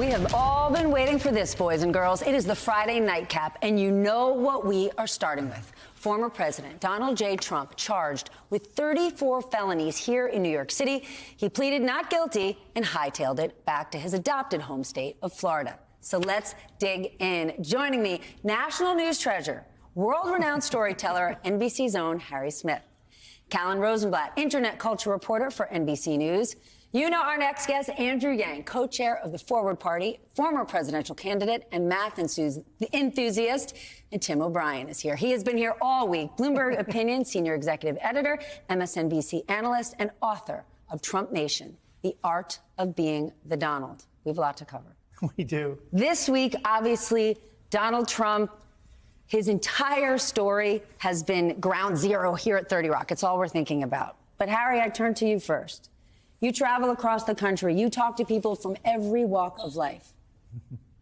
We have all been waiting for this, boys and girls. It is the Friday nightcap, and you know what we are starting with. Former President Donald J. Trump charged with 34 felonies here in New York City. He pleaded not guilty and hightailed it back to his adopted home state of Florida. So let's dig in. Joining me, national news treasure, world-renowned storyteller, NBC's own Harry Smith. Callan Rosenblatt, internet culture reporter for NBC News. You know our next guest, Andrew Yang, co-chair of the Forward Party, former presidential candidate and math enthusiast, and Tim O'Brien is here. He has been here all week. Bloomberg Opinion senior executive editor, MSNBC analyst, and author of Trump Nation, The Art of Being the Donald. We have a lot to cover. We do. This week, obviously, Donald Trump, his entire story has been ground zero here at 30 Rock. It's all we're thinking about. But Harry, I turn to you first. You travel across the country. You talk to people from every walk of life.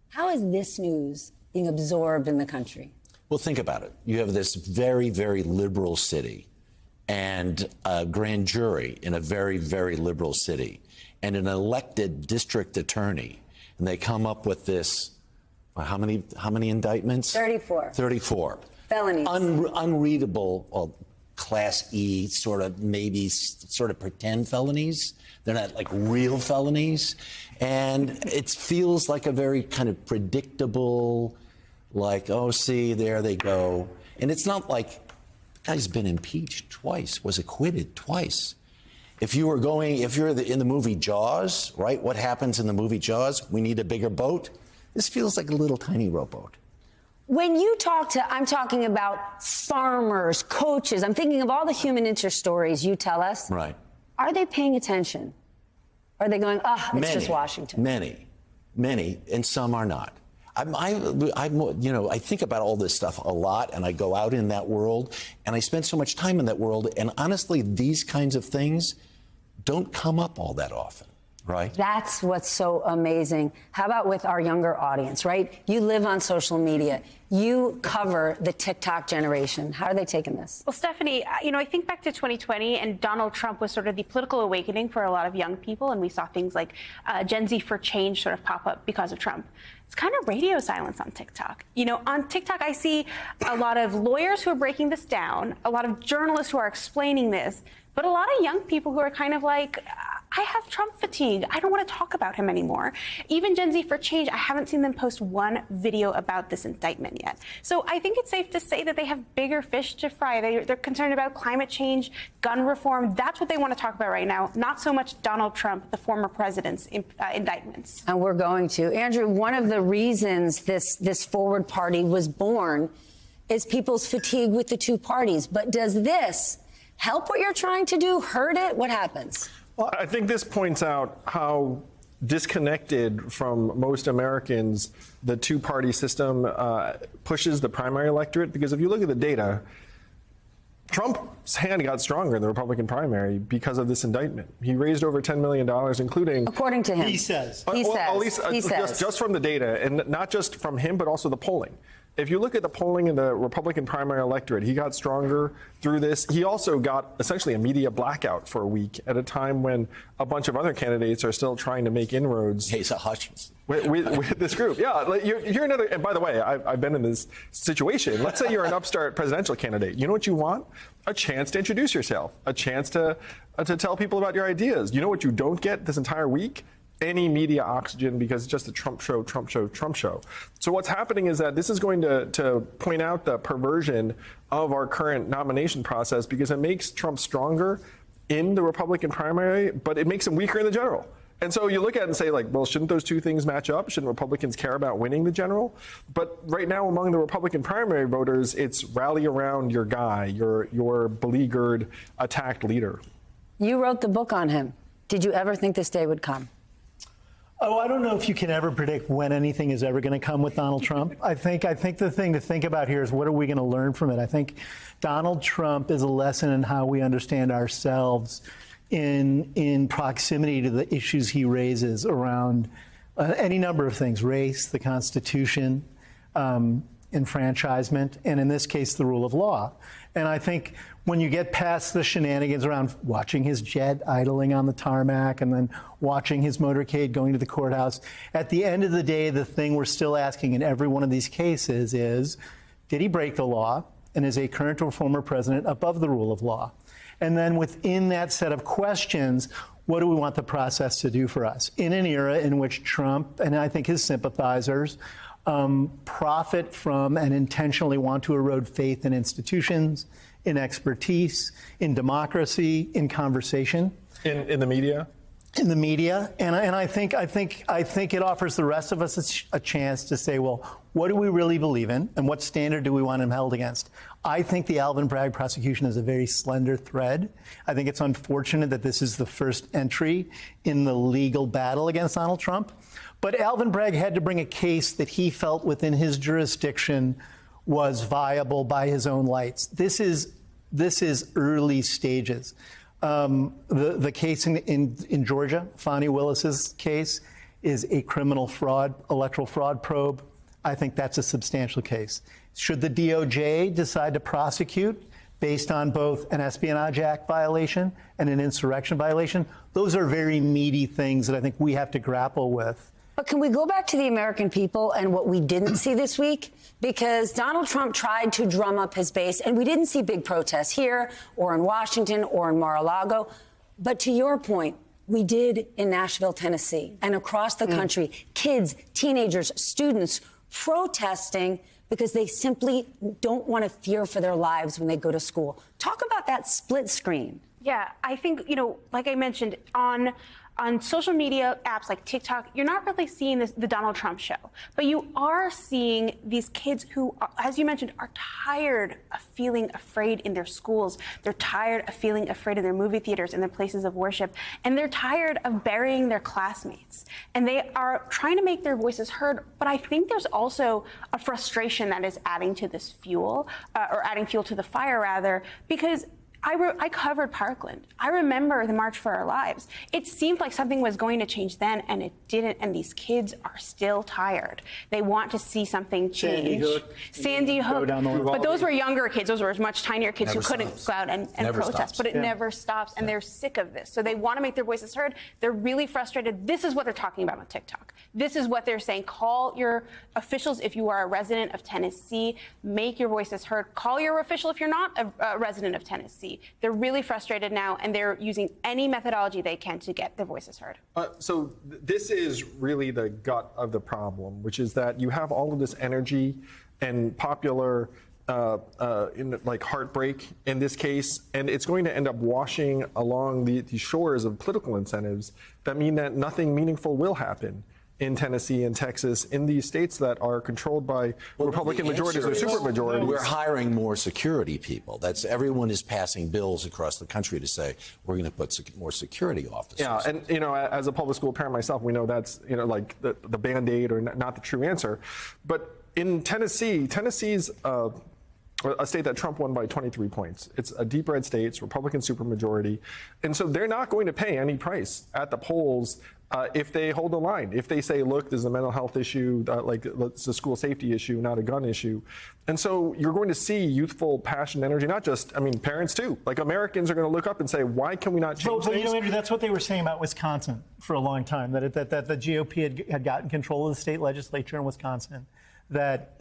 How is this news being absorbed in the country? Well, think about it. You have this very, very liberal city and a grand jury in a very, very liberal city and an elected district attorney. And they come up with this, how many indictments? 34. 34. Felonies. Unreadable, Class E, sort of pretend felonies. They're not like real felonies. And it feels like a very kind of predictable, like, oh, see, there they go. And it's not like the guy's been impeached twice, was acquitted twice. If you're in the movie Jaws, right? What happens in the movie Jaws? We need a bigger boat. This feels like a little tiny rowboat. When you I'm talking about farmers, coaches. I'm thinking of all the human interest stories you tell us. Right. Are they paying attention? Are they going, it's just Washington? Many, and some are not. I think about all this stuff a lot, and I go out in that world, and I spend so much time in that world, and honestly, these kinds of things don't come up all that often. Right. That's what's so amazing. How about with our younger audience, right? You live on social media. You cover the TikTok generation. How are they taking this? Well, Stephanie, I think back to 2020, and Donald Trump was sort of the political awakening for a lot of young people, and we saw things like Gen Z for Change sort of pop up because of Trump. It's kind of radio silence on TikTok. On TikTok, I see a lot of lawyers who are breaking this down, a lot of journalists who are explaining this, but a lot of young people who are kind of like, I have Trump fatigue. I don't want to talk about him anymore. Even Gen Z for Change, I haven't seen them post one video about this indictment yet. So I think it's safe to say that they have bigger fish to fry. They're concerned about climate change, gun reform. That's what they want to talk about right now, not so much Donald Trump, the former president's indictments. And we're going to. Andrew, one of the reasons this Forward Party was born is people's fatigue with the two parties. But does this help what you're trying to do? Hurt it? What happens? Well, I think this points out how disconnected from most Americans the two-party system pushes the primary electorate. Because if you look at the data, Trump's hand got stronger in the Republican primary because of this indictment. He raised over $10 million, including... According to him. He says. He says. Just from the data, and not just from him, but also the polling. If you look at the polling in the Republican primary electorate, he got stronger through this. He also got essentially a media blackout for a week at a time when a bunch of other candidates are still trying to make inroads. Asa Hutchinson. With this group. Yeah, you're another, and by the way, I've been in this situation. Let's say you're an upstart presidential candidate. You know what you want? A chance to introduce yourself, a chance to tell people about your ideas. You know what you don't get this entire week? Any media oxygen, because it's just a Trump show, Trump show, Trump show. So what's happening is that this is going to point out the perversion of our current nomination process, because it makes Trump stronger in the Republican primary, but it makes him weaker in the general. And so you look at it and say, like, well, shouldn't those two things match up? Shouldn't Republicans care about winning the general? But right now, among the Republican primary voters, it's rally around your guy, your beleaguered, attacked leader. You wrote the book on him. Did you ever think this day would come? Oh, I don't know if you can ever predict when anything is ever going to come with Donald Trump. I think the thing to think about here is, what are we going to learn from it? I think Donald Trump is a lesson in how we understand ourselves in proximity to the issues he raises around any number of things: race, the Constitution, enfranchisement, and in this case, the rule of law. And I think when you get past the shenanigans around watching his jet idling on the tarmac and then watching his motorcade going to the courthouse, at the end of the day, the thing we're still asking in every one of these cases is, did he break the law? And is a current or former president above the rule of law? And then within that set of questions, what do we want the process to do for us? In an era in which Trump, and I think his sympathizers, profit from and intentionally want to erode faith in institutions, in expertise, in democracy, in conversation. In the media? In the media, and I think it offers the rest of us a chance to say, well, what do we really believe in, and what standard do we want him held against? I think the Alvin Bragg prosecution is a very slender thread. I think it's unfortunate that this is the first entry in the legal battle against Donald Trump. But Alvin Bragg had to bring a case that he felt within his jurisdiction was viable by his own lights. This is early stages. The case in Georgia, Fani Willis's case, is a criminal fraud, electoral fraud probe. I think that's a substantial case. Should the DOJ decide to prosecute based on both an Espionage Act violation and an insurrection violation? Those are very meaty things that I think we have to grapple with. But can we go back to the American people and what we didn't see this week? Because Donald Trump tried to drum up his base, and we didn't see big protests here or in Washington or in Mar-a-Lago. But to your point, we did in Nashville, Tennessee, and across the country, kids, teenagers, students protesting because they simply don't want to fear for their lives when they go to school. Talk about that split screen. Yeah, I think, like I mentioned, on social media apps like TikTok, you're not really seeing the Donald Trump show. But you are seeing these kids who, as you mentioned, are tired of feeling afraid in their schools. They're tired of feeling afraid in their movie theaters and their places of worship. And they're tired of burying their classmates. And they are trying to make their voices heard. But I think there's also a frustration that is adding to this fuel, or adding fuel to the fire, rather, because I covered Parkland. I remember the March for Our Lives. It seemed like something was going to change then, and it didn't. And these kids are still tired. They want to see something change. Sandy Hook. But those were younger kids. Those were much tinier kids who couldn't go out and protest. But it never stops, and they're sick of this. So they want to make their voices heard. They're really frustrated. This is what they're talking about on TikTok. This is what they're saying. Call your officials if you are a resident of Tennessee. Make your voices heard. Call your official if you're not a resident of Tennessee. They're really frustrated now, and they're using any methodology they can to get their voices heard. So this is really the gut of the problem, which is that you have all of this energy and popular like heartbreak in this case, and it's going to end up washing along the shores of political incentives that mean that nothing meaningful will happen in Tennessee and Texas, in these states that are controlled by Republican majorities or supermajorities. We're hiring more security people. Everyone is passing bills across the country to say we're going to put more security officers. Yeah, and as a public school parent myself, we know that's like the Band-Aid or not the true answer. But in Tennessee's a state that Trump won by 23 points. It's a deep red state, it's Republican supermajority. And so they're not going to pay any price at the polls if they hold the line. If they say, look, this is a mental health issue, it's a school safety issue, not a gun issue. And so you're going to see youthful passion, energy, not just, parents too. Like Americans are going to look up and say, why can we not change things? Andrew, that's what they were saying about Wisconsin for a long time, that the GOP had gotten control of the state legislature in Wisconsin. That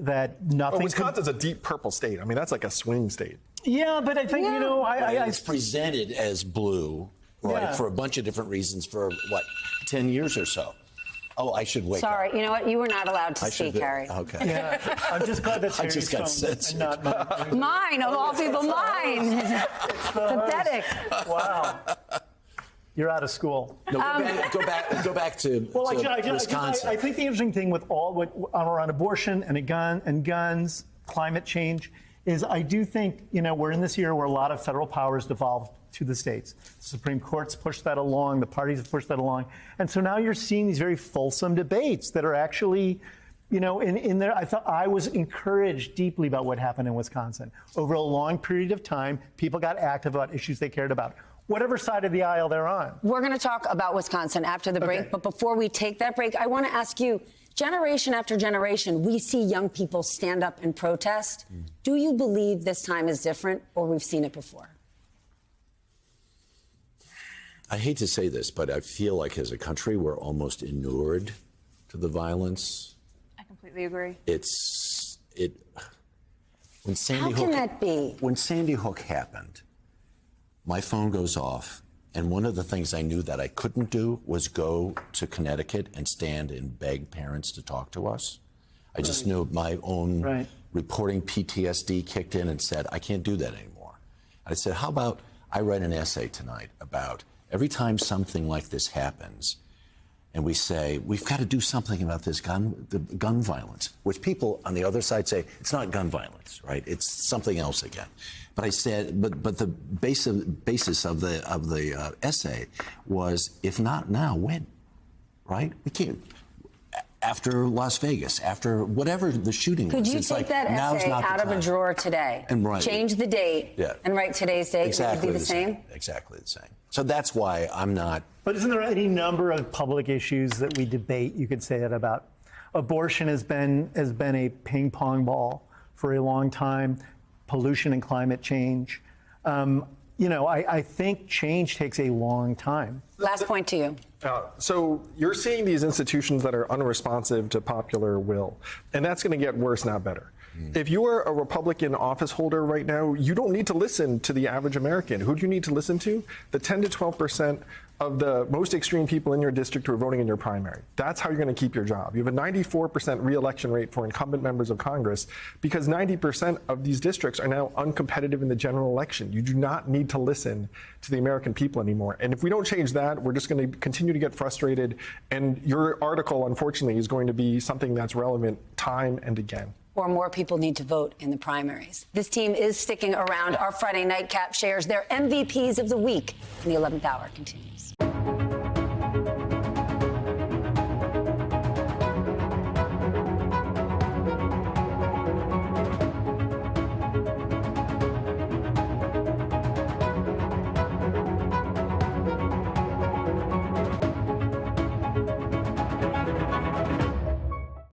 nothing. Wisconsin's a deep purple state. That's like a swing state. Yeah, but I think it's presented as blue, right, for a bunch of different reasons for 10 years or so. Oh, I should wake up. Sorry, you know what? You were not allowed to speak, Harry. Okay. Yeah, I'm just glad that's I just got censored. Not mine. Mine, of all people, mine. Pathetic. Wow. You're out of school. No, go back to Wisconsin. I think the interesting thing with around abortion and guns, climate change, is I do think we're in this year where a lot of federal powers devolved to the states. The Supreme Court's pushed that along. The parties have pushed that along, and so now you're seeing these very fulsome debates that are actually. In there, I thought I was encouraged deeply about what happened in Wisconsin. Over a long period of time, people got active about issues they cared about, whatever side of the aisle they're on. We're going to talk about Wisconsin after the break, but before we take that break, I want to ask you, Generation after generation, we see young people stand up and protest. Do you believe this time is different, or we've seen it before? I hate to say this, but I feel like as a country, we're almost inured to the violence. I completely agree. When Sandy How can that be? When Sandy Hook happened, my phone goes off, and one of the things I knew that I couldn't do was go to Connecticut and stand and beg parents to talk to us. I just knew my own reporting PTSD kicked in and said, I can't do that anymore. I said, how about I write an essay tonight about every time something like this happens, and we say, we've got to do something about this the gun violence, which people on the other side say, it's not gun violence, right? It's something else again. But I said, but the basis of the essay was, if not now, when, right? We can't. After Las Vegas, after whatever the shooting was. Could you it's take like, that now's essay not the out of a time. drawer today, And write change the date, and write today's date? Exactly Would it be the same? Exactly the same. So that's why I'm not. But isn't there any number of public issues that we debate? You could say that about abortion has been a ping pong ball for a long time. Pollution and climate change. I think change takes a long time. Last point to you. So you're seeing these institutions that are unresponsive to popular will, and that's going to get worse, not better. If you are a Republican office holder right now, you don't need to listen to the average American. Who do you need to listen to? The 10 to 12% of the most extreme people in your district who are voting in your primary. That's how you're going to keep your job. You have a 94% re-election rate for incumbent members of Congress because 90% of these districts are now uncompetitive in the general election. You do not need to listen to the American people anymore. And if we don't change that, we're just going to continue to get frustrated. And your article, unfortunately, is going to be something that's relevant time and again. Or more people need to vote in the primaries. This team is sticking around. Our Friday Nightcap shares their MVPs of the week, and the 11th hour continues.